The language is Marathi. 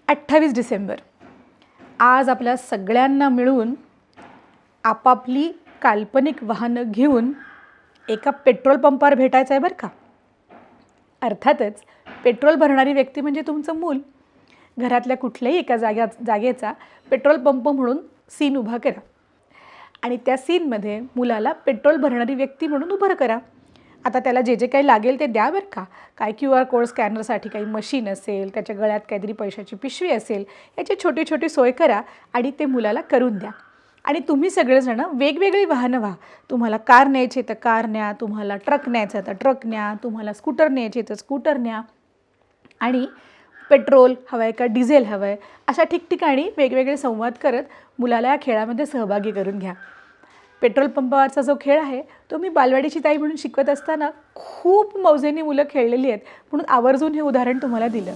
28 डिसेंबर आज आपल्या सगळ्यांना मिळून आपापली काल्पनिक वाहनं घेऊन एका पेट्रोल पंपावर भेटायचं आहे बरं का. अर्थातच पेट्रोल भरणारी व्यक्ती म्हणजे तुमचं मूल. घरातल्या कुठल्याही एका जागेचा पेट्रोल पंप म्हणून सीन उभा करा आणि त्या सीनमध्ये मुलाला पेट्रोल भरणारी व्यक्ती म्हणून उभं करा. आता त्याला जे जे काही लागेल ते द्या बरं का. काय QR कोड स्कॅनरसाठी काही मशीन असेल, त्याच्या गळ्यात काहीतरी पैशाची पिशवी असेल, याची छोटी छोटी सोय करा आणि ते मुलाला करून द्या. आणि तुम्ही सगळेजणं वेगवेगळी वाहनं व्हा. तुम्हाला कार न्यायची तर कार न्या, तुम्हाला ट्रक न्यायचा तर ट्रक न्या, तुम्हाला स्कूटर न्यायची तर स्कूटर न्या. आणि पेट्रोल हवं आहे का डिझेल हवं आहे, अशा ठिकठिकाणी वेगवेगळे संवाद करत मुलाला या खेळामध्ये सहभागी करून घ्या. पेट्रोल पंपावरचा जो खेळ आहे तो मी बालवाडीची ताई म्हणून शिकवत असताना खूप मौजेने मुलं खेळलेली आहेत, म्हणून आवर्जून हे उदाहरण तुम्हाला दिलं.